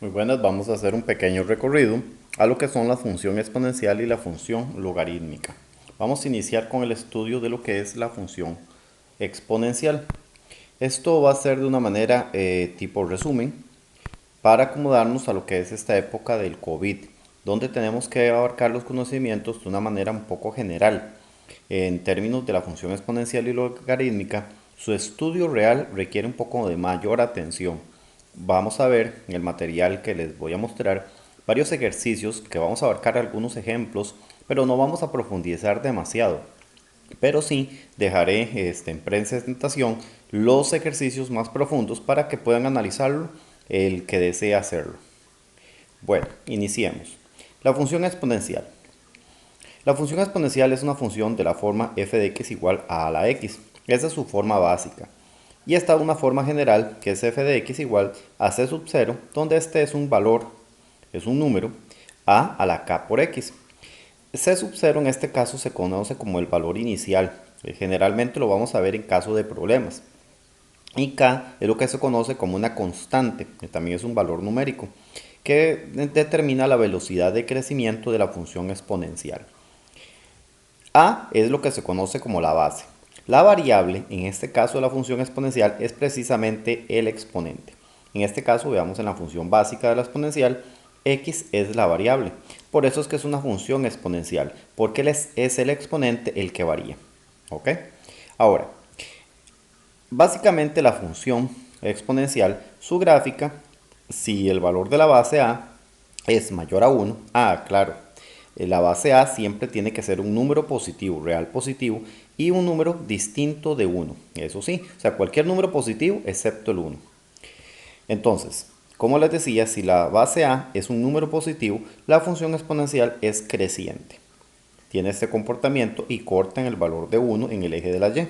Muy buenas, vamos a hacer un pequeño recorrido a lo que son la función exponencial y la función logarítmica. Vamos a iniciar con el estudio de lo que es la función exponencial. Esto va a ser de una manera tipo resumen para acomodarnos a lo que es esta época del COVID, donde tenemos que abarcar los conocimientos de una manera un poco general. En términos de la función exponencial y logarítmica, su estudio real requiere un poco de mayor atención. Vamos a ver en el material que les voy a mostrar varios ejercicios que vamos a abarcar algunos ejemplos, pero no vamos a profundizar demasiado. Pero sí dejaré en presentación los ejercicios más profundos para que puedan analizarlo el que desee hacerlo. Bueno, iniciemos. La función exponencial. La función exponencial es una función de la forma f de x igual a la x. Esa es su forma básica. Y está una forma general que es f de x igual a c sub 0, donde este es un valor, es un número, a la k por x. C sub 0 en este caso se conoce como el valor inicial. Generalmente lo vamos a ver en caso de problemas. Y k es lo que se conoce como una constante, que también es un valor numérico, que determina la velocidad de crecimiento de la función exponencial. A es lo que se conoce como la base. La variable, en este caso de la función exponencial, es precisamente el exponente. En este caso, veamos en la función básica de la exponencial, x es la variable. Por eso es que es una función exponencial, porque es el exponente el que varía. ¿Ok? Ahora, básicamente la función exponencial, su gráfica, si el valor de la base a es mayor a 1, claro, la base a siempre tiene que ser un número positivo, real positivo, y un número distinto de 1, eso sí, o sea, cualquier número positivo excepto el 1. Entonces, como les decía, si la base a es un número positivo, la función exponencial es creciente. Tiene este comportamiento y corta en el valor de 1 en el eje de la y,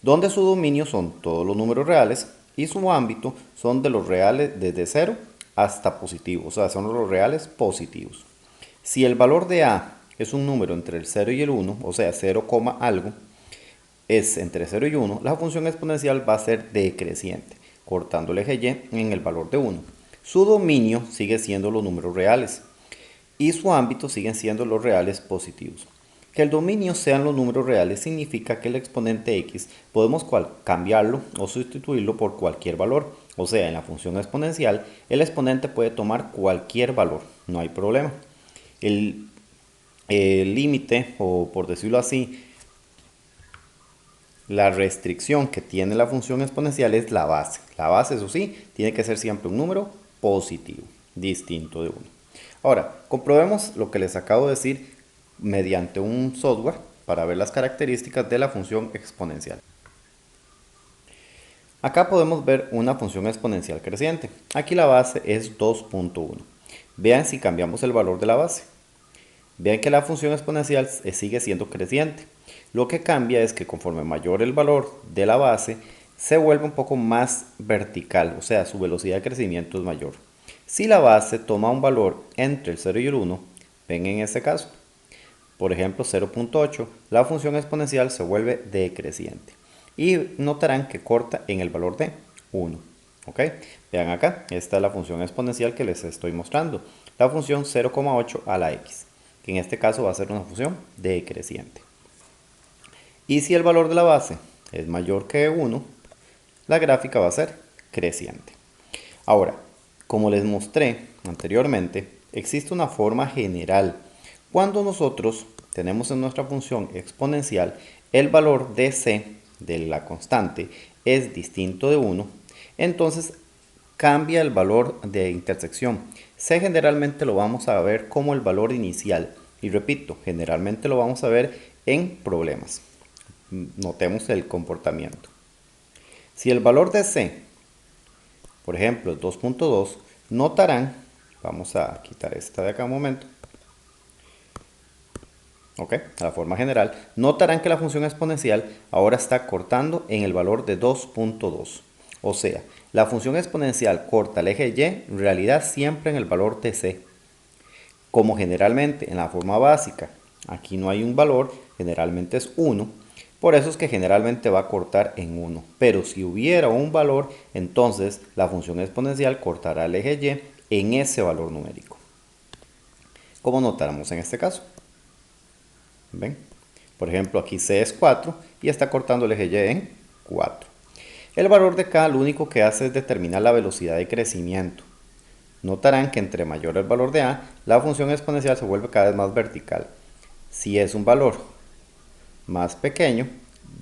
donde su dominio son todos los números reales y su ámbito son de los reales desde 0 hasta positivos, o sea, son los reales positivos. Si el valor de a es un número entre el 0 y el 1, o sea, 0, algo, es entre 0 y 1, la función exponencial va a ser decreciente, cortando el eje y en el valor de 1. Su dominio sigue siendo los números reales y su ámbito siguen siendo los reales positivos. Que el dominio sean los números reales significa que el exponente x podemos cambiarlo o sustituirlo por cualquier valor. O sea, en la función exponencial el exponente puede tomar cualquier valor, no hay problema. El límite, o por decirlo así, la restricción que tiene la función exponencial es la base. La base, eso sí, tiene que ser siempre un número positivo, distinto de 1. Ahora, comprobemos lo que les acabo de decir mediante un software para ver las características de la función exponencial. Acá podemos ver una función exponencial creciente. Aquí la base es 2.1. Vean si cambiamos el valor de la base. Vean que la función exponencial sigue siendo creciente. Lo que cambia es que conforme mayor el valor de la base, se vuelve un poco más vertical, o sea, su velocidad de crecimiento es mayor. Si la base toma un valor entre el 0 y el 1, ven en este caso, por ejemplo 0.8, la función exponencial se vuelve decreciente. Y notarán que corta en el valor de 1. ¿Ok? Vean acá, esta es la función exponencial que les estoy mostrando. La función 0,8 a la x, que en este caso va a ser una función decreciente. Y si el valor de la base es mayor que 1, la gráfica va a ser creciente. Ahora, como les mostré anteriormente, existe una forma general. Cuando nosotros tenemos en nuestra función exponencial el valor de c, de la constante, es distinto de 1, entonces cambia el valor de intersección. C generalmente lo vamos a ver como el valor inicial. Y repito, generalmente lo vamos a ver en problemas. Notemos el comportamiento. Si el valor de C, por ejemplo, es 2.2, notarán, vamos a quitar esta de acá un momento, ¿ok? A la forma general, notarán que la función exponencial ahora está cortando en el valor de 2.2. O sea, la función exponencial corta el eje y, en realidad siempre en el valor de c. Como generalmente en la forma básica, aquí no hay un valor, generalmente es 1, por eso es que generalmente va a cortar en 1. Pero si hubiera un valor, entonces la función exponencial cortará el eje y en ese valor numérico. Como notáramos en este caso. ¿Ven? Por ejemplo, aquí C es 4 y está cortando el eje Y en 4. El valor de K lo único que hace es determinar la velocidad de crecimiento. Notarán que entre mayor el valor de A, la función exponencial se vuelve cada vez más vertical. Si es un valor más pequeño,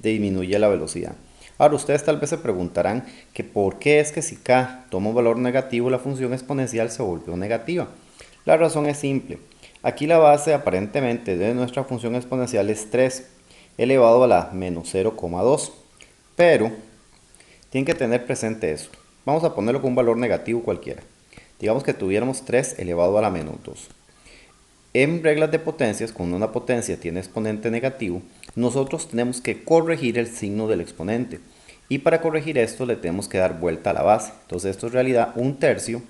disminuye la velocidad. Ahora ustedes tal vez se preguntarán que por qué es que si K toma un valor negativo, la función exponencial se volvió negativa. La razón es simple. Aquí la base aparentemente de nuestra función exponencial es 3 elevado a la menos 0,2. Pero tienen que tener presente eso. Vamos a ponerlo con un valor negativo cualquiera. Digamos que tuviéramos 3 elevado a la menos 2. En reglas de potencias, cuando una potencia tiene exponente negativo, nosotros tenemos que corregir el signo del exponente. Y para corregir esto le tenemos que dar vuelta a la base. Entonces esto es en realidad 1/3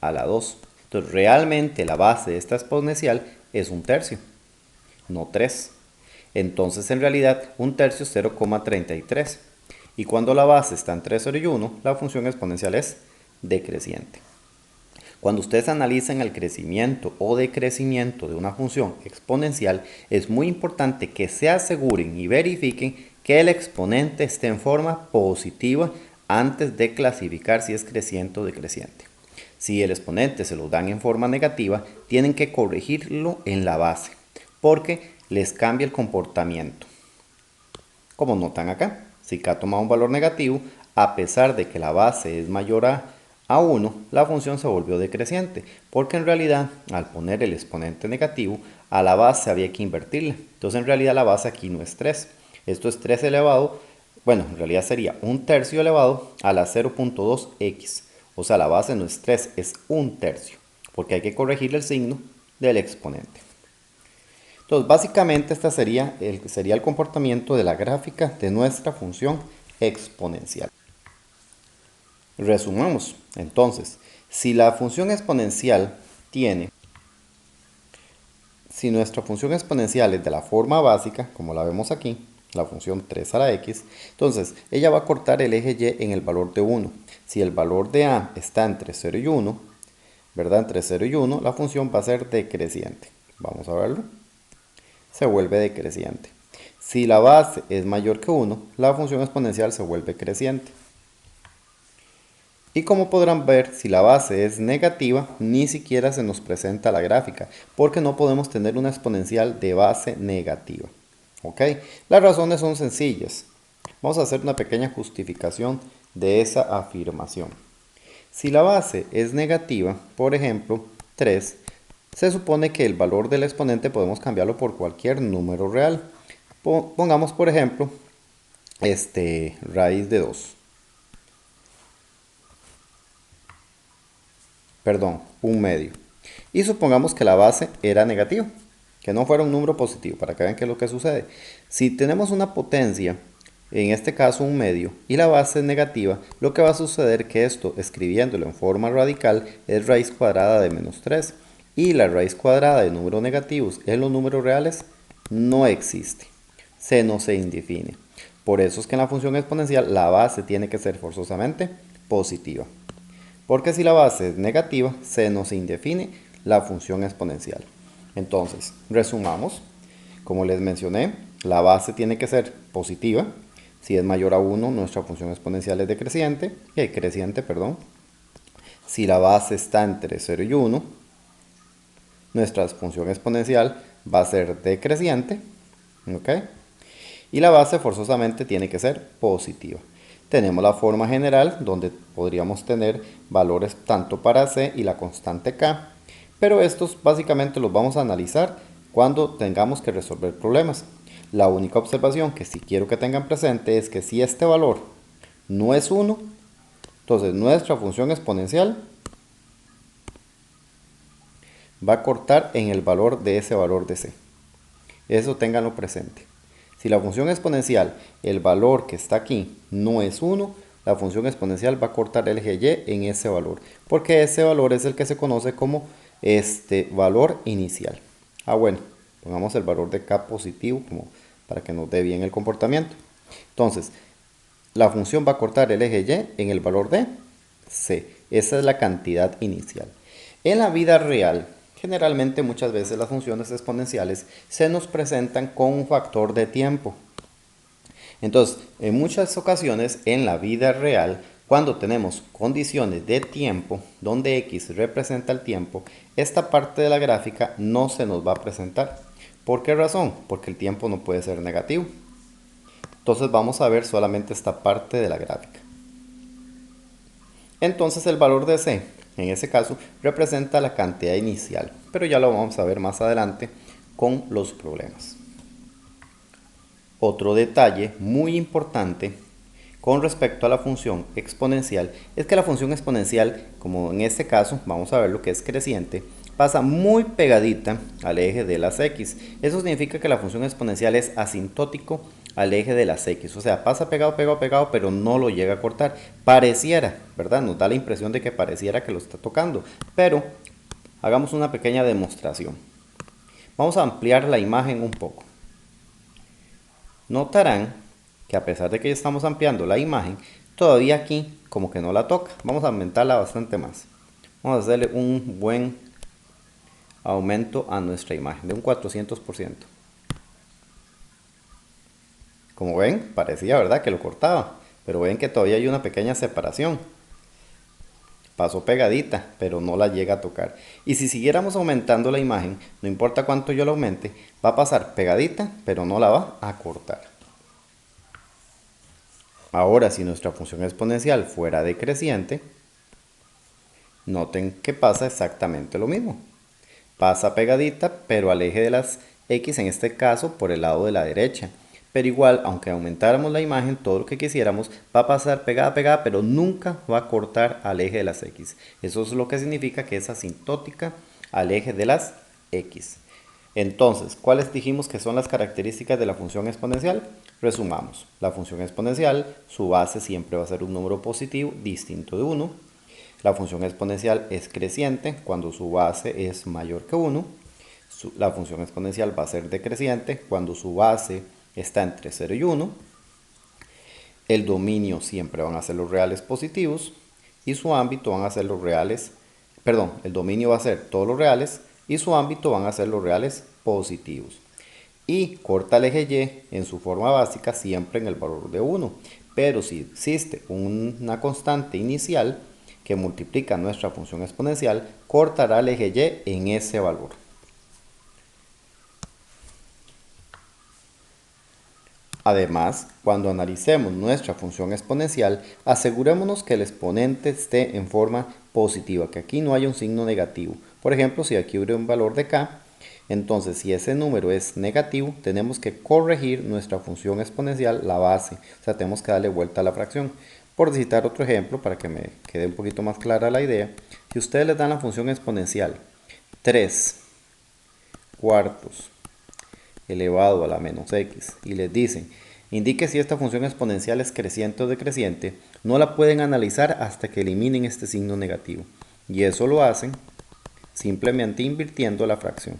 a la 2. Entonces realmente la base de esta exponencial es 1/3, no 3. Entonces en realidad 1/3 es 0,33. Y cuando la base está entre 0 y 1, la función exponencial es decreciente. Cuando ustedes analizan el crecimiento o decrecimiento de una función exponencial, es muy importante que se aseguren y verifiquen que el exponente esté en forma positiva antes de clasificar si es creciente o decreciente. Si el exponente se lo dan en forma negativa, tienen que corregirlo en la base, porque les cambia el comportamiento. Como notan acá, si K toma un valor negativo, a pesar de que la base es mayor a 1, la función se volvió decreciente, porque en realidad al poner el exponente negativo, a la base había que invertirle. Entonces en realidad la base aquí no es 3, esto es 3 elevado, bueno, en realidad sería 1/3 elevado a la 0,2x. O sea, la base no es 3, es 1/3, porque hay que corregir el signo del exponente. Entonces, básicamente este sería el comportamiento de la gráfica de nuestra función exponencial. Resumamos, entonces, si nuestra función exponencial es de la forma básica, como la vemos aquí, la función 3 a la x, entonces ella va a cortar el eje y en el valor de 1. Si el valor de a está entre 0 y 1, ¿verdad? Entre 0 y 1, la función va a ser decreciente. Vamos a verlo. Se vuelve decreciente. Si la base es mayor que 1, la función exponencial se vuelve creciente. Y como podrán ver, si la base es negativa, ni siquiera se nos presenta la gráfica, porque no podemos tener una exponencial de base negativa. ¿Ok? Las razones son sencillas. Vamos a hacer una pequeña justificación de esa afirmación. Si la base es negativa, por ejemplo, 3, se supone que el valor del exponente podemos cambiarlo por cualquier número real. Pongamos, por ejemplo, raíz de 2. Perdón, 1/2. Y supongamos que la base era negativa, que no fuera un número positivo, para que vean qué es lo que sucede. Si tenemos una potencia, en este caso 1/2, y la base es negativa, lo que va a suceder es que esto, escribiéndolo en forma radical, es raíz cuadrada de menos 3. Y la raíz cuadrada de números negativos en los números reales no existe, se indefine. Por eso es que en la función exponencial la base tiene que ser forzosamente positiva. Porque si la base es negativa, se nos indefine la función exponencial. Entonces, resumamos. Como les mencioné, la base tiene que ser positiva. Si es mayor a 1, nuestra función exponencial es decreciente, creciente, perdón. Si la base está entre 0 y 1, nuestra función exponencial va a ser decreciente. ¿Ok? Y la base forzosamente tiene que ser positiva. Tenemos la forma general donde podríamos tener valores tanto para C y la constante K, pero estos básicamente los vamos a analizar cuando tengamos que resolver problemas. La única observación que sí quiero que tengan presente es que si este valor no es 1, entonces nuestra función exponencial va a cortar en el valor de ese valor de C. Eso ténganlo presente. Si la función exponencial, el valor que está aquí, no es 1, la función exponencial va a cortar el eje Y en ese valor, porque ese valor es el que se conoce como valor inicial. Bueno, pongamos el valor de K positivo como para que nos dé bien el comportamiento. Entonces, la función va a cortar el eje Y en el valor de C. Esa es la cantidad inicial. En la vida real, generalmente muchas veces las funciones exponenciales se nos presentan con un factor de tiempo. Entonces, en muchas ocasiones en la vida real, cuando tenemos condiciones de tiempo, donde x representa el tiempo, esta parte de la gráfica no se nos va a presentar. ¿Por qué razón? Porque el tiempo no puede ser negativo. Entonces vamos a ver solamente esta parte de la gráfica. Entonces el valor de C, en ese caso, representa la cantidad inicial, pero ya lo vamos a ver más adelante con los problemas. Otro detalle muy importante con respecto a la función exponencial es que la función exponencial, como en este caso, vamos a ver lo que es creciente, pasa muy pegadita al eje de las x. Eso significa que la función exponencial es asintótico al eje de las x, o sea, pasa pegado, pegado, pegado, pero no lo llega a cortar. Pareciera, ¿verdad? Nos da la impresión de que pareciera que lo está tocando, pero hagamos una pequeña demostración. Vamos a ampliar la imagen un poco. Notarán que a pesar de que ya estamos ampliando la imagen, todavía aquí como que no la toca. Vamos a aumentarla bastante más. Vamos a hacerle un buen aumento a nuestra imagen de un 400%. Como ven, parecía, ¿verdad?, que lo cortaba, pero ven que todavía hay una pequeña separación. Pasó pegadita, pero no la llega a tocar. Y si siguiéramos aumentando la imagen, no importa cuánto yo la aumente, va a pasar pegadita, pero no la va a cortar. Ahora, si nuestra función exponencial fuera decreciente, noten que pasa exactamente lo mismo. Pasa pegadita, pero al eje de las x, en este caso, por el lado de la derecha. Pero igual, aunque aumentáramos la imagen, todo lo que quisiéramos, va a pasar pegada, pegada, pero nunca va a cortar al eje de las x. Eso es lo que significa que es asintótica al eje de las x. Entonces, ¿cuáles dijimos que son las características de la función exponencial? Resumamos. La función exponencial, su base siempre va a ser un número positivo distinto de 1. La función exponencial es creciente cuando su base es mayor que 1. La función exponencial va a ser decreciente cuando su base está entre 0 y 1. El dominio siempre van a ser los reales positivos y su ámbito van a ser los reales, perdón, el dominio va a ser todos los reales y su ámbito van a ser los reales positivos. Y corta el eje Y en su forma básica siempre en el valor de 1. Pero si existe una constante inicial que multiplica nuestra función exponencial, cortará el eje Y en ese valor. Además, cuando analicemos nuestra función exponencial, asegurémonos que el exponente esté en forma positiva, que aquí no haya un signo negativo. Por ejemplo, si aquí hubiera un valor de k, entonces si ese número es negativo, tenemos que corregir nuestra función exponencial, la base. O sea, tenemos que darle vuelta a la fracción. Por citar otro ejemplo, para que me quede un poquito más clara la idea, si ustedes les dan la función exponencial 3 cuartos elevado a la menos x y les dicen, indique si esta función exponencial es creciente o decreciente, no la pueden analizar hasta que eliminen este signo negativo. Y eso lo hacen simplemente invirtiendo la fracción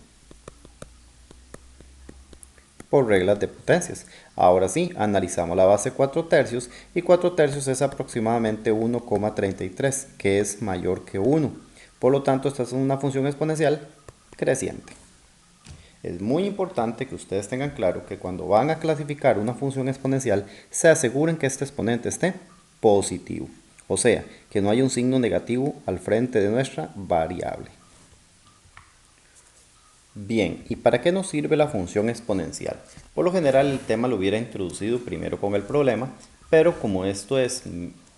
por reglas de potencias. Ahora sí, analizamos la base 4 tercios y 4 tercios es aproximadamente 1,33, que es mayor que 1. Por lo tanto, esta es una función exponencial creciente. Es muy importante que ustedes tengan claro que cuando van a clasificar una función exponencial, se aseguren que este exponente esté positivo. O sea, que no haya un signo negativo al frente de nuestra variable. Bien, ¿y para qué nos sirve la función exponencial? Por lo general el tema lo hubiera introducido primero con el problema, pero como esto es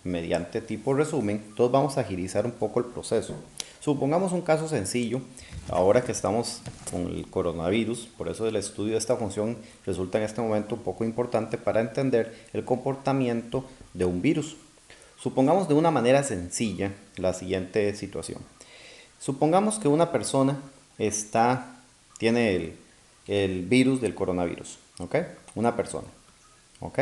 mediante tipo resumen, entonces vamos a agilizar un poco el proceso. Supongamos un caso sencillo, ahora que estamos con el coronavirus, por eso el estudio de esta función resulta en este momento un poco importante para entender el comportamiento de un virus. Supongamos de una manera sencilla la siguiente situación. Supongamos que una persona tiene el virus del coronavirus, ¿ok? Una persona, ¿ok?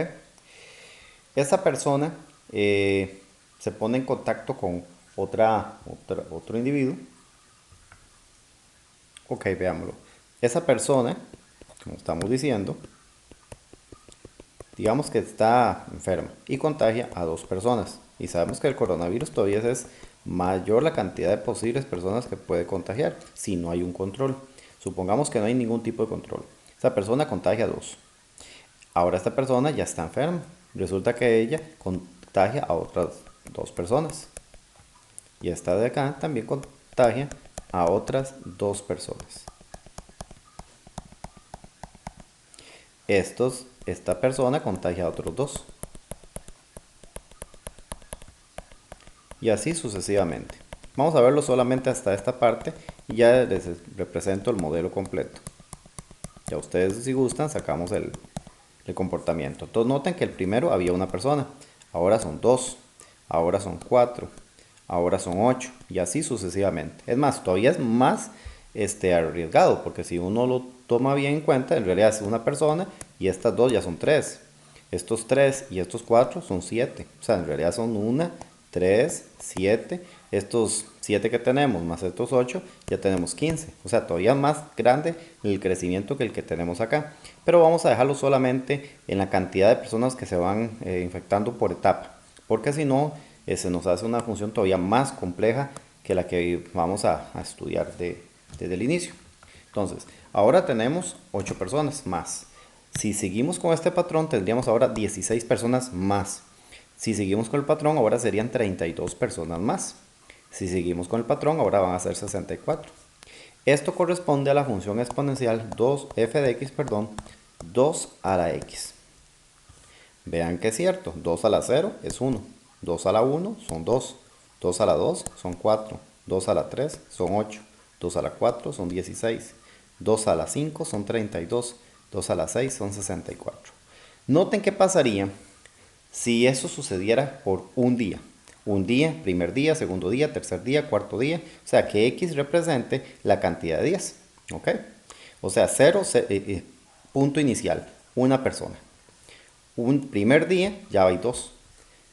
Esa persona se pone en contacto con otro individuo. Ok, veámoslo. Esa persona, como estamos diciendo, digamos que está enferma y contagia a dos personas. Y sabemos que el coronavirus todavía es mayor la cantidad de posibles personas que puede contagiar si no hay un control. Supongamos que no hay ningún tipo de control. Esa persona contagia a 2. Ahora esta persona ya está enferma. Resulta que ella contagia a otras 2 personas. Y esta de acá también contagia a otras 2 personas. Esta persona contagia a otros 2. Y así sucesivamente. Vamos a verlo solamente hasta esta parte y ya les represento el modelo completo. Ya ustedes, si gustan, sacamos el comportamiento. Entonces noten que el primero había una persona, ahora son 2, ahora son 4, ahora son 8 y así sucesivamente. Es más, todavía es más arriesgado, porque si uno lo toma bien en cuenta, en realidad es una persona y estas 2 ya son 3. Estos 3 y estos 4 son 7. O sea, en realidad son 1, 3, 7. Estos 7 que tenemos más estos 8, ya tenemos 15. O sea, todavía más grande el crecimiento que el que tenemos acá. Pero vamos a dejarlo solamente en la cantidad de personas que se van infectando por etapa. Porque si no, se nos hace una función todavía más compleja que la que vamos a estudiar desde el inicio. Entonces, ahora tenemos 8 personas más. Si seguimos con este patrón, tendríamos ahora 16 personas más. Si seguimos con el patrón, ahora serían 32 personas más. Si seguimos con el patrón, ahora van a ser 64. Esto corresponde a la función exponencial 2f de x, 2 a la x. Vean que es cierto, 2 a la 0 es 1, 2 a la 1 son 2, 2 a la 2 son 4, 2 a la 3 son 8, 2 a la 4 son 16, 2 a la 5 son 32, 2 a la 6 son 64. Noten qué pasaría si eso sucediera por un día. Un día, primer día, segundo día, tercer día, cuarto día. O sea, que X represente la cantidad de días. ¿Ok? O sea, 0, punto inicial, una persona. Un primer día ya hay 2.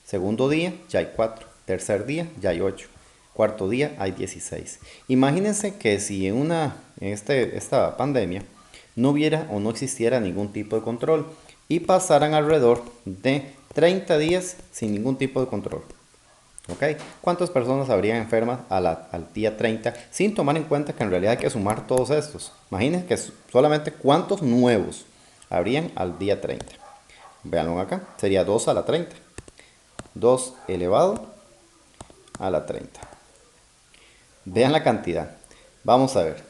Segundo día ya hay 4. Tercer día ya hay 8. Cuarto día hay 16. Imagínense que si en esta pandemia no hubiera o no existiera ningún tipo de control y pasaran alrededor de 30 días sin ningún tipo de control. ¿Ok? ¿Cuántas personas habrían enfermas al día 30 sin tomar en cuenta que en realidad hay que sumar todos estos? Imagínense que solamente cuántos nuevos habrían al día 30. Veanlo acá, sería 2 a la 30. 2 elevado a la 30. Vean la cantidad. Vamos a ver.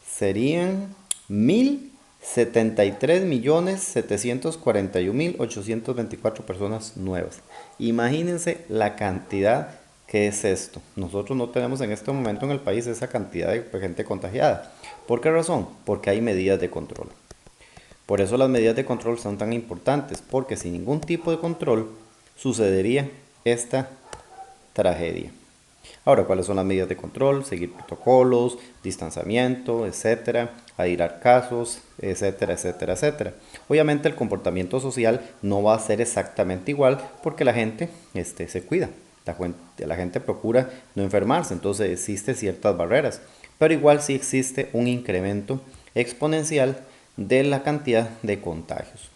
Serían 1.073.741.824 personas nuevas. Imagínense la cantidad que es esto. Nosotros no tenemos en este momento en el país esa cantidad de gente contagiada. ¿Por qué razón? Porque hay medidas de control. Por eso las medidas de control son tan importantes, porque sin ningún tipo de control sucedería esta tragedia. Ahora, ¿cuáles son las medidas de control? Seguir protocolos, distanciamiento, etcétera, airar casos, etcétera, etcétera, etcétera. Obviamente el comportamiento social no va a ser exactamente igual porque la gente se cuida. La gente procura no enfermarse, entonces existen ciertas barreras. Pero igual sí existe un incremento exponencial de la cantidad de contagios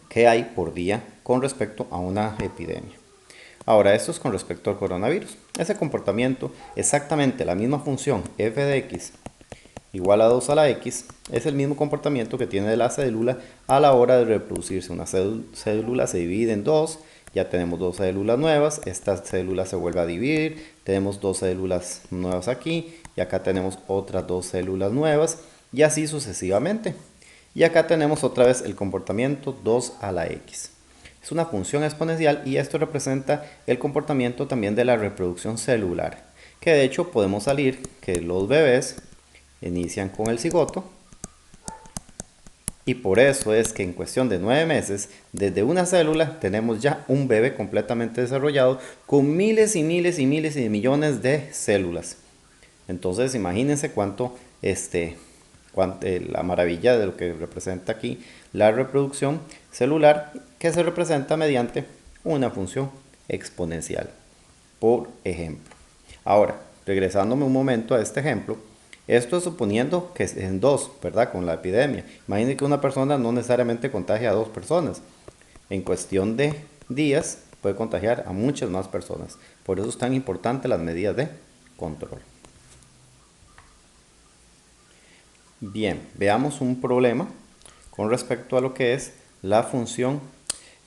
que hay por día con respecto a una epidemia. Ahora, esto es con respecto al coronavirus. Ese comportamiento, exactamente la misma función f de x igual a 2 a la x, es el mismo comportamiento que tiene la célula a la hora de reproducirse. Una célula se divide en 2, ya tenemos 2 células nuevas, esta célula se vuelve a dividir, tenemos 2 células nuevas aquí, y acá tenemos otras 2 células nuevas, y así sucesivamente. Y acá tenemos otra vez el comportamiento 2 a la x. Es una función exponencial y esto representa el comportamiento también de la reproducción celular. Que de hecho podemos salir que los bebés inician con el cigoto y por eso es que en cuestión de 9 meses, desde una célula tenemos ya un bebé completamente desarrollado con miles y miles y miles y millones de células. Entonces imagínense cuánto la maravilla de lo que representa aquí la reproducción celular, que se representa mediante una función exponencial, por ejemplo. Ahora, regresándome un momento a este ejemplo, esto es suponiendo que es en 2, ¿verdad? Con la epidemia. Imaginen que una persona no necesariamente contagia a 2 personas. en cuestión de días puede contagiar a muchas más personas. Por eso es tan importante las medidas de control. Bien, veamos un problema con respecto a lo que es la función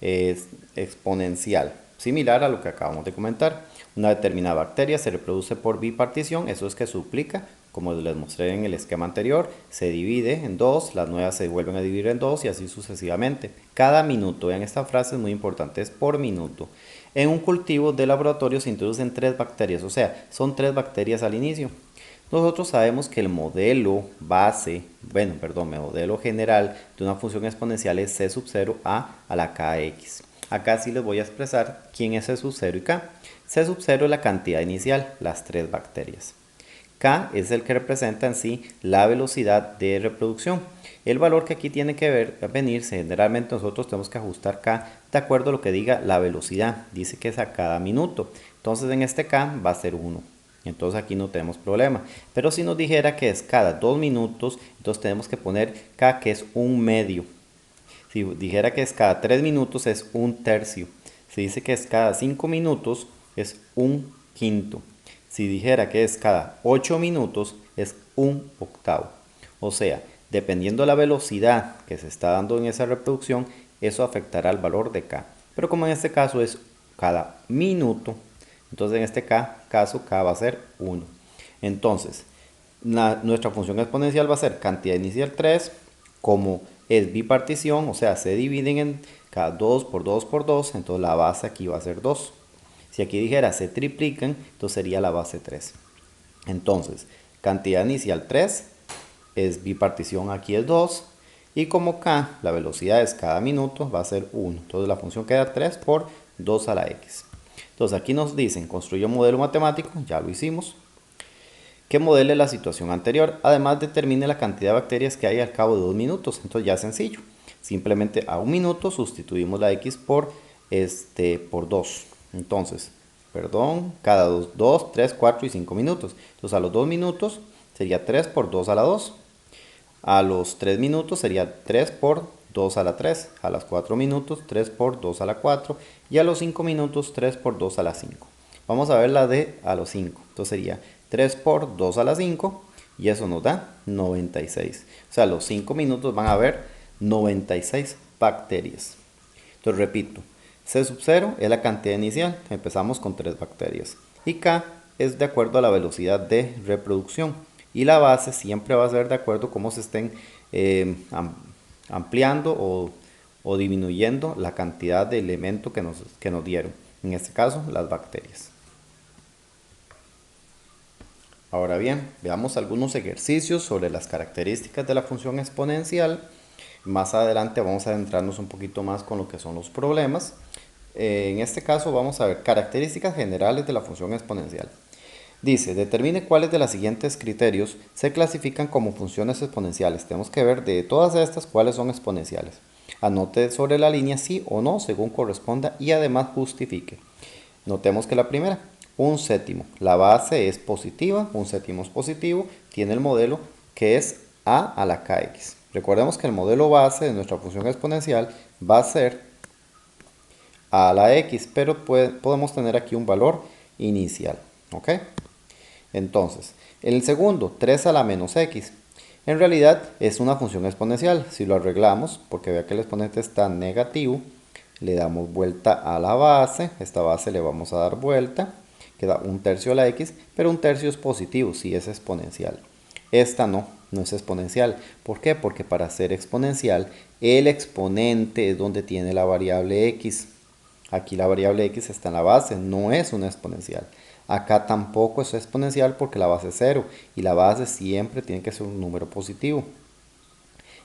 exponencial, similar a lo que acabamos de comentar. Una determinada bacteria se reproduce por bipartición, eso es que suplica, como les mostré en el esquema anterior, se divide en dos, las nuevas se vuelven a dividir en dos y así sucesivamente. Cada minuto, vean esta frase es muy importante, es por minuto. En un cultivo de laboratorio se introducen 3 bacterias, o sea, son 3 bacterias al inicio. Nosotros sabemos que el modelo modelo general de una función exponencial es c sub 0 a la kx. Acá sí les voy a expresar quién es c sub 0 y k. C sub 0 es la cantidad inicial, las 3 bacterias. K es el que representa en sí la velocidad de reproducción. El valor que aquí tiene que venirse, generalmente nosotros tenemos que ajustar K de acuerdo a lo que diga la velocidad. Dice que es a cada minuto. Entonces en este K va a ser 1. Entonces aquí no tenemos problema. Pero si nos dijera que es cada 2 minutos, entonces tenemos que poner K que es 1/2. Si dijera que es cada 3 minutos es 1/3. Si dice que es cada 5 minutos es 1/5. Si dijera que es cada 8 minutos es 1/8. O sea, dependiendo de la velocidad que se está dando en esa reproducción, eso afectará al valor de K. Pero como en este caso es cada minuto, entonces en este caso K va a ser 1. Entonces, nuestra función exponencial va a ser cantidad inicial 3, como es bipartición, o sea, se dividen en cada 2 por 2 por 2, entonces la base aquí va a ser 2. Si aquí dijera se triplican, entonces sería la base 3. Entonces, cantidad inicial 3, es bipartición aquí es 2, y como K, la velocidad es cada minuto, va a ser 1. Entonces la función queda 3 por 2 a la x. Entonces aquí nos dicen, construye un modelo matemático, ya lo hicimos, que modele la situación anterior. Además determine la cantidad de bacterias que hay al cabo de 2 minutos. Entonces ya es sencillo. Simplemente a 1 minuto sustituimos la x por 2. Entonces, cada 2, 3, 4 y 5 minutos. Entonces a los 2 minutos sería 3 por 2 a la 2. A los 3 minutos sería 3 por 2 a la 3. A los 4 minutos 3 por 2 a la 4. Y a los 5 minutos 3 por 2 a la 5. Vamos a ver la de a los 5. Entonces sería 3 por 2 a la 5 y eso nos da 96. O sea, a los 5 minutos van a haber 96 bacterias. Entonces repito, C sub 0 es la cantidad inicial, empezamos con 3 bacterias. Y K es de acuerdo a la velocidad de reproducción. Y la base siempre va a ser de acuerdo a cómo se estén ampliando o disminuyendo la cantidad de elementos que nos dieron. En este caso, las bacterias. Ahora bien, veamos algunos ejercicios sobre las características de la función exponencial. Más adelante vamos a adentrarnos un poquito más con lo que son los problemas. En este caso vamos a ver características generales de la función exponencial. Dice, determine cuáles de los siguientes criterios se clasifican como funciones exponenciales. Tenemos que ver de todas estas cuáles son exponenciales. Anote sobre la línea sí o no según corresponda y además justifique. Notemos que la primera, 1/7. La base es positiva, 1/7 es positivo, tiene el modelo que es a la kx. Recordemos que el modelo base de nuestra función exponencial va a ser a la x, pero podemos tener aquí un valor inicial. ¿Ok? Entonces, el segundo, 3 a la menos x. En realidad es una función exponencial. Si lo arreglamos, porque vea que el exponente está negativo, le damos vuelta a la base. Esta base le vamos a dar vuelta. Queda 1/3 a la x, pero 1/3 es positivo, sí es exponencial. Esta no es exponencial. ¿Por qué? Porque para ser exponencial, el exponente es donde tiene la variable x. Aquí la variable x está en la base, no es una exponencial. Acá tampoco es exponencial porque la base es 0 y la base siempre tiene que ser un número positivo.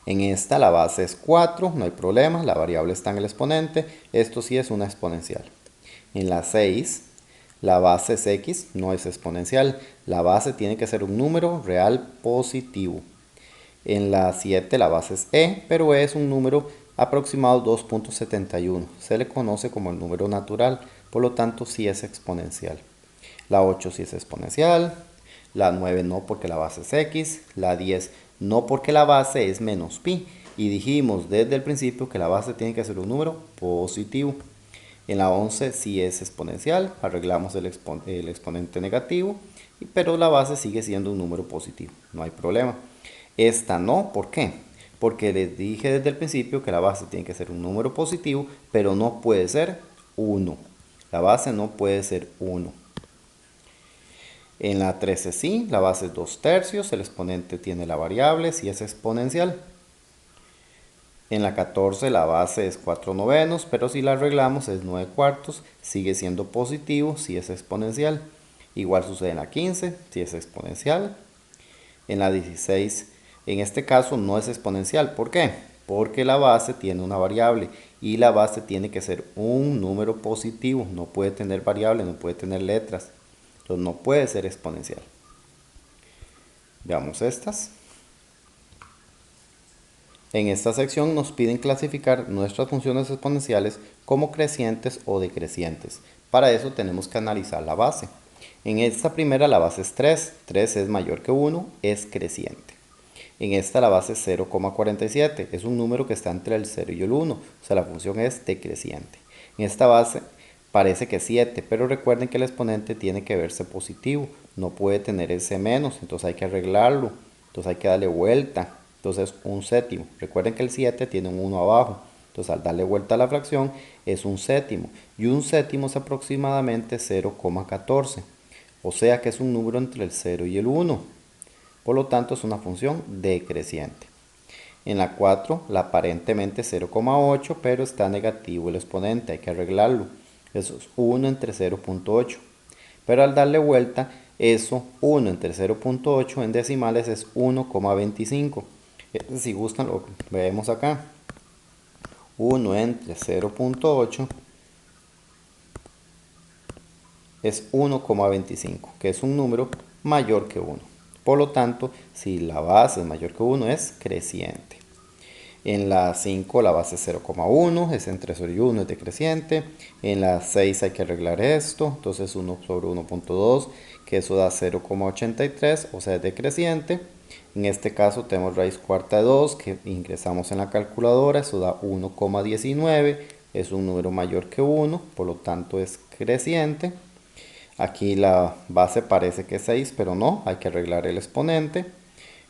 En esta la base es 4, no hay problema, la variable está en el exponente, esto sí es una exponencial. En la 6, la base es x, no es exponencial, la base tiene que ser un número real positivo. En la 7 la base es e, pero es un número aproximado 2.71, se le conoce como el número natural, por lo tanto sí es exponencial. La 8 sí es exponencial, la 9 no porque la base es x, la 10 no porque la base es menos pi y dijimos desde el principio que la base tiene que ser un número positivo. En la 11 sí es exponencial, arreglamos el exponente negativo, pero la base sigue siendo un número positivo, no hay problema. Esta no, ¿por qué? Porque les dije desde el principio que la base tiene que ser un número positivo, pero no puede ser 1. La base no puede ser 1. En la 13 sí, la base es 2 tercios, el exponente tiene la variable si es exponencial. En la 14 la base es 4 novenos, pero si la arreglamos es 9 cuartos, sigue siendo positivo si es exponencial. Igual sucede en la 15 si es exponencial. En la 16, en este caso no es exponencial. ¿Por qué? Porque la base tiene una variable y la base tiene que ser un número positivo, no puede tener variable, no puede tener letras. Entonces no puede ser exponencial. Veamos estas. En esta sección nos piden clasificar nuestras funciones exponenciales como crecientes o decrecientes. Para eso tenemos que analizar la base. En esta primera la base es 3, 3 es mayor que 1, es creciente. En esta la base es 0,47, es un número que está entre el 0 y el 1, o sea la función es decreciente. En esta base parece que es 7, pero recuerden que el exponente tiene que verse positivo, no puede tener ese menos, entonces hay que arreglarlo, entonces hay que darle vuelta, entonces un séptimo. Recuerden que el 7 tiene un 1 abajo, entonces al darle vuelta a la fracción es un séptimo, y un séptimo es aproximadamente 0,14, o sea que es un número entre el 0 y el 1. Por lo tanto es una función decreciente. En la 4 la aparentemente 0,8, pero está negativo el exponente, hay que arreglarlo. Eso es 1 entre 0,8. Pero al darle vuelta, eso 1 entre 0,8 en decimales es 1,25. Si gustan lo vemos acá. 1 entre 0,8 es 1,25, que es un número mayor que 1. Por lo tanto, si la base es mayor que 1 es creciente. En la 5 la base es 0,1, es entre 0 y 1, es decreciente. En la 6 hay que arreglar esto, entonces 1 sobre 1,2, que eso da 0,83, o sea es decreciente. En este caso tenemos raíz cuarta de 2, que ingresamos en la calculadora, eso da 1,19, es un número mayor que 1, por lo tanto es creciente. Aquí la base parece que es 6, pero no, hay que arreglar el exponente.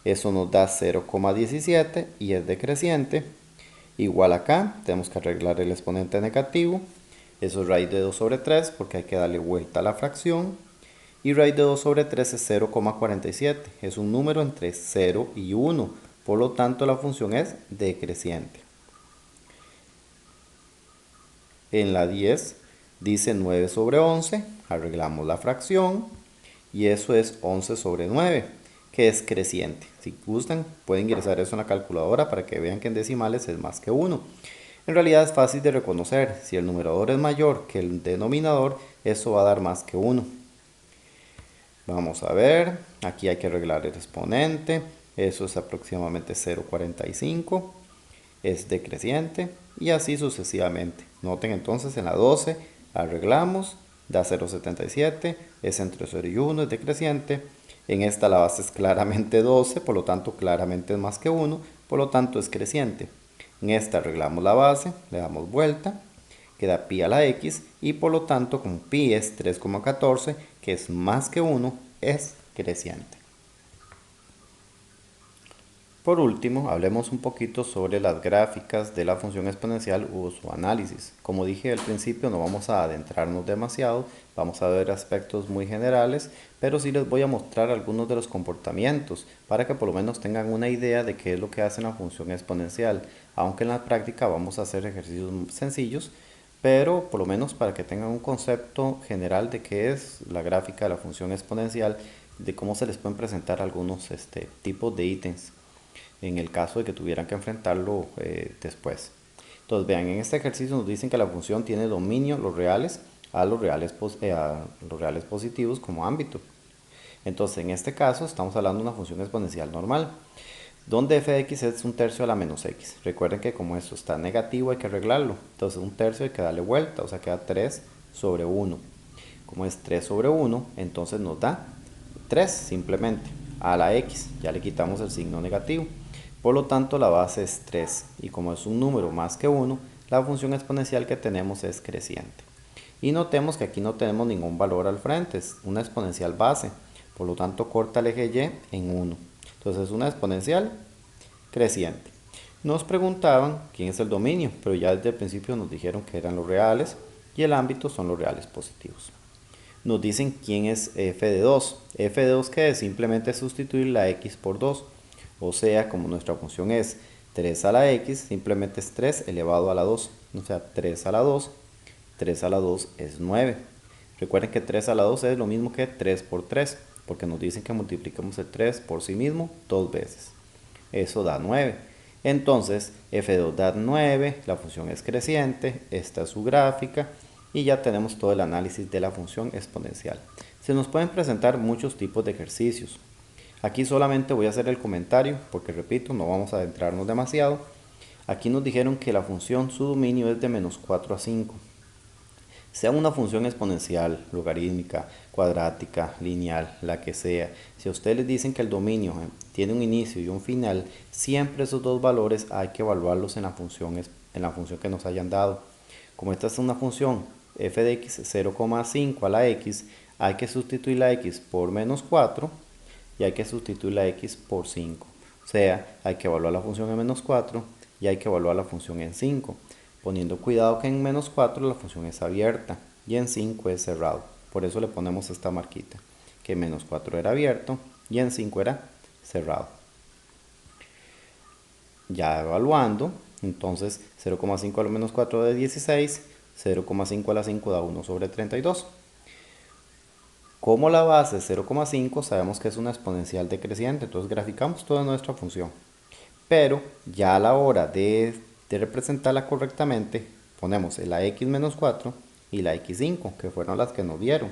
Eso nos da 0,17 y es decreciente. Igual acá, tenemos que arreglar el exponente negativo. Eso es raíz de 2 sobre 3 porque hay que darle vuelta a la fracción. Y raíz de 2 sobre 3 es 0,47. Es un número entre 0 y 1. Por lo tanto, la función es decreciente. En la 10 dice 9 sobre 11, arreglamos la fracción y eso es 11 sobre 9, que es creciente. Si gustan, pueden ingresar eso en la calculadora para que vean que en decimales es más que 1. En realidad es fácil de reconocer, si el numerador es mayor que el denominador, eso va a dar más que 1. Vamos a ver, aquí hay que arreglar el exponente, eso es aproximadamente 0,45, es decreciente y así sucesivamente. Noten entonces en la 12 arreglamos, da 0,77, es entre 0 y 1, es decreciente. En esta la base es claramente 12, por lo tanto claramente es más que 1, por lo tanto es creciente. En esta arreglamos la base, le damos vuelta, queda pi a la x y por lo tanto como pi es 3,14, que es más que 1, es creciente. Por último, hablemos un poquito sobre las gráficas de la función exponencial u su análisis. Como dije al principio, no vamos a adentrarnos demasiado, vamos a ver aspectos muy generales, pero sí les voy a mostrar algunos de los comportamientos para que por lo menos tengan una idea de qué es lo que hace la función exponencial, aunque en la práctica vamos a hacer ejercicios sencillos, pero por lo menos para que tengan un concepto general de qué es la gráfica de la función exponencial, de cómo se les pueden presentar algunos tipos de ítems en el caso de que tuvieran que enfrentarlo después. Entonces vean, en este ejercicio nos dicen que la función tiene dominio los reales a los reales positivos como ámbito. Entonces en este caso estamos hablando de una función exponencial normal, donde f de x es un tercio a la menos x. Recuerden que como esto está negativo hay que arreglarlo, entonces un tercio hay que darle vuelta, o sea queda 3 sobre 1. Como es 3 sobre 1, entonces nos da 3 simplemente a la x, ya le quitamos el signo negativo. Por lo tanto, la base es 3 y como es un número más que 1, la función exponencial que tenemos es creciente. Y notemos que aquí no tenemos ningún valor al frente, es una exponencial base, por lo tanto corta el eje Y en 1. Entonces es una exponencial creciente. Nos preguntaban quién es el dominio, pero ya desde el principio nos dijeron que eran los reales y el ámbito son los reales positivos. Nos dicen quién es f de 2. F de 2 que es simplemente sustituir la x por 2. O sea, como nuestra función es 3 a la x, simplemente es 3 elevado a la 2. O sea, 3 a la 2, 3 a la 2 es 9. Recuerden que 3 a la 2 es lo mismo que 3 por 3, porque nos dicen que multiplicamos el 3 por sí mismo 2 veces. Eso da 9. Entonces, f de 2 da 9, la función es creciente, esta es su gráfica y ya tenemos todo el análisis de la función exponencial. Se nos pueden presentar muchos tipos de ejercicios. Aquí solamente voy a hacer el comentario porque repito, no vamos a adentrarnos demasiado. Aquí nos dijeron que la función su dominio es de menos 4 a 5. Sea una función exponencial, logarítmica, cuadrática, lineal, la que sea, si a ustedes les dicen que el dominio tiene un inicio y un final, siempre esos dos valores hay que evaluarlos en la función que nos hayan dado. Como esta es una función f de x 0,5 a la x, hay que sustituir la x por menos 4 y hay que sustituir la x por 5. O sea, hay que evaluar la función en menos 4 y hay que evaluar la función en 5. Poniendo cuidado que en menos 4 la función es abierta y en 5 es cerrado. Por eso le ponemos esta marquita, que en menos 4 era abierto y en 5 era cerrado. Ya evaluando, entonces 0,5 a la menos 4 da 16, 0,5 a la 5 da 1 sobre 32. Como la base es 0,5, sabemos que es una exponencial decreciente, entonces graficamos toda nuestra función. Pero ya a la hora de representarla correctamente, ponemos la x menos 4 y la x5, que fueron las que nos dieron.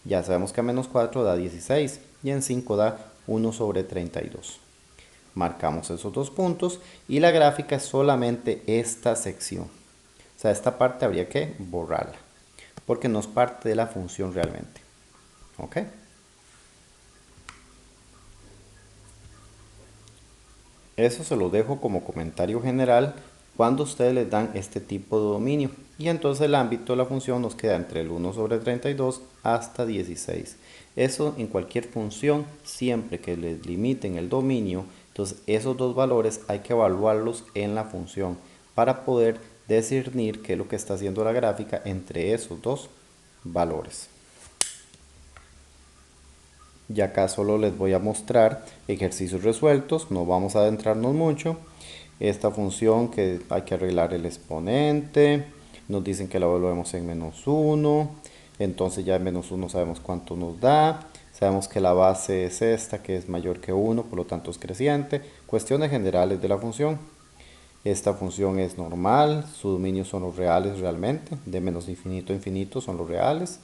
Ya sabemos que a menos 4 da 16 y en 5 da 1 sobre 32. Marcamos esos dos puntos y la gráfica es solamente esta sección. O sea, esta parte habría que borrarla, porque no es parte de la función realmente. ¿Ok? Eso se lo dejo como comentario general cuando ustedes les dan este tipo de dominio. Y entonces el ámbito de la función nos queda entre el 1 sobre 32 hasta 16. Eso en cualquier función, siempre que les limiten el dominio, entonces esos dos valores hay que evaluarlos en la función para poder discernir qué es lo que está haciendo la gráfica entre esos dos valores. Y acá solo les voy a mostrar ejercicios resueltos, no vamos a adentrarnos mucho. Esta función que hay que arreglar el exponente, nos dicen que la evaluemos en menos 1, entonces ya en menos 1 sabemos cuánto nos da, sabemos que la base es esta que es mayor que 1, por lo tanto es creciente. Cuestiones generales de la función. Esta función es normal, su dominio son los reales realmente, de menos infinito a infinito son los reales.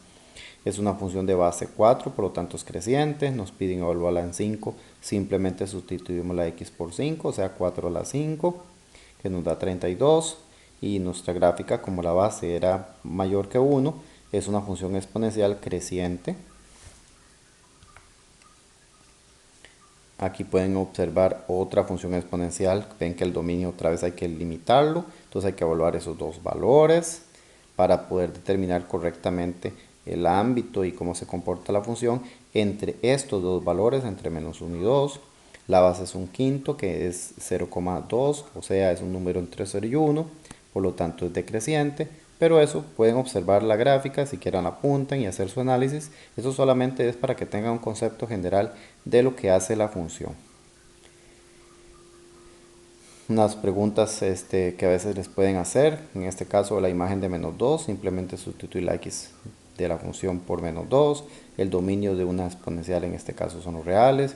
Es una función de base 4, por lo tanto es creciente. Nos piden evaluarla en 5. Simplemente sustituimos la x por 5, o sea 4 a la 5, que nos da 32. Y nuestra gráfica, como la base era mayor que 1, es una función exponencial creciente. Aquí pueden observar otra función exponencial. Ven que el dominio otra vez hay que limitarlo. Entonces hay que evaluar esos dos valores para poder determinar correctamente el ámbito y cómo se comporta la función entre estos dos valores, entre menos 1 y 2. La base es un quinto, que es 0,2, o sea, es un número entre 0 y 1, por lo tanto es decreciente. Pero eso pueden observar la gráfica, si quieran apunten y hacer su análisis. Eso solamente es para que tengan un concepto general de lo que hace la función. Unas preguntas que a veces les pueden hacer, en este caso la imagen de menos 2, simplemente sustituir la x de la función por menos 2, el dominio de una exponencial en este caso son los reales,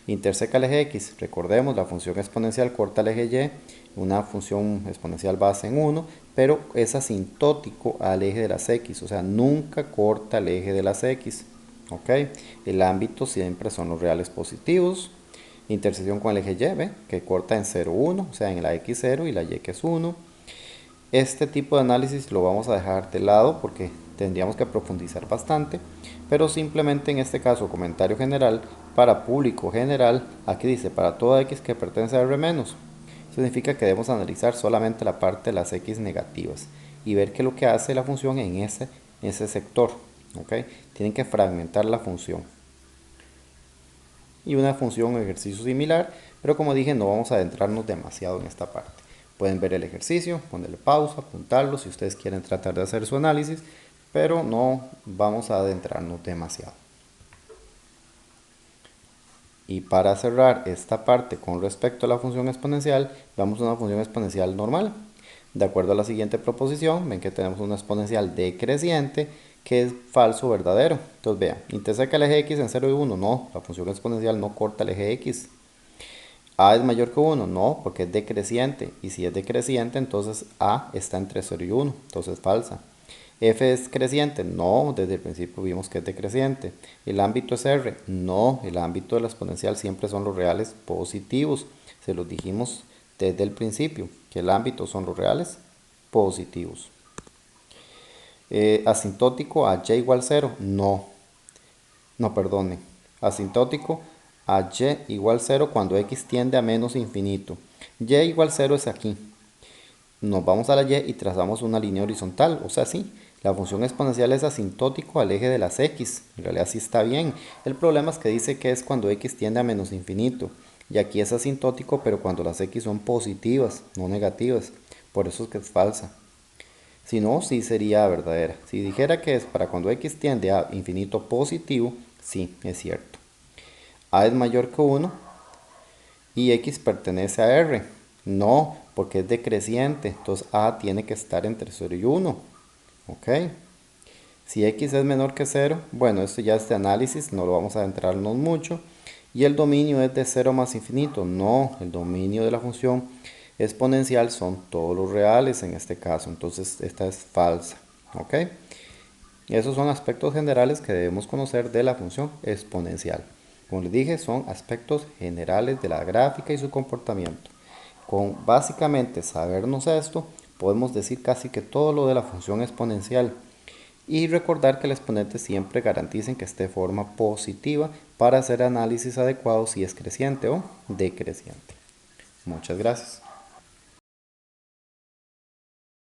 interseca el eje x, recordemos la función exponencial corta el eje y, una función exponencial base en 1, pero es asintótico al eje de las x, o sea nunca corta el eje de las x, ¿ok? El ámbito siempre son los reales positivos. Intersección con el eje Y, ¿ve? Que corta en 0, 1, o sea en la x0 y la y que es 1. Este tipo de análisis lo vamos a dejar de lado porque tendríamos que profundizar bastante, pero simplemente en este caso comentario general para público general, aquí dice para toda x que pertenece a R-, Eso significa que debemos analizar solamente la parte de las x negativas y ver qué es lo que hace la función en ese sector. ¿Okay? Tienen que fragmentar la función. Y una función o ejercicio similar, pero como dije, no vamos a adentrarnos demasiado en esta parte. Pueden ver el ejercicio, ponerle pausa, apuntarlo si ustedes quieren tratar de hacer su análisis, pero no vamos a adentrarnos demasiado. Y para cerrar esta parte con respecto a la función exponencial, vamos a una función exponencial normal. De acuerdo a la siguiente proposición, ven que tenemos una exponencial decreciente que es falso o verdadero. Entonces vean, interseca el eje x en 0 y 1. No, la función exponencial no corta el eje x. A es mayor que 1, no, porque es decreciente. Y si es decreciente, entonces A está entre 0 y 1, entonces falsa. F es creciente, no, desde el principio vimos que es decreciente. El ámbito es R, no, el ámbito de la exponencial siempre son los reales positivos. Se los dijimos desde el principio, que el ámbito son los reales positivos. Asintótico a y igual 0, no, perdone, asintótico a y igual 0 cuando x tiende a menos infinito. Y igual 0 es aquí. Nos vamos a la y y trazamos una línea horizontal, o sea, sí, la función exponencial es asintótico al eje de las x, en realidad sí está bien. El problema es que dice que es cuando x tiende a menos infinito, y aquí es asintótico, pero cuando las x son positivas, no negativas, por eso es que es falsa. Si no, sí sería verdadera. Si dijera que es para cuando x tiende a infinito positivo, sí, es cierto. A es mayor que 1 y x pertenece a R. No, porque es decreciente, entonces A tiene que estar entre 0 y 1. ¿Ok? Si x es menor que 0, bueno, esto ya es de análisis, no lo vamos a adentrarnos mucho. Y el dominio es de 0 más infinito. No, el dominio de la función exponencial son todos los reales en este caso, entonces esta es falsa. ¿Ok? Esos son aspectos generales que debemos conocer de la función exponencial. Como les dije, son aspectos generales de la gráfica y su comportamiento. Con básicamente sabernos esto, podemos decir casi que todo lo de la función exponencial. Y recordar que el exponente siempre garanticen que esté de forma positiva para hacer análisis adecuado si es creciente o decreciente. Muchas gracias.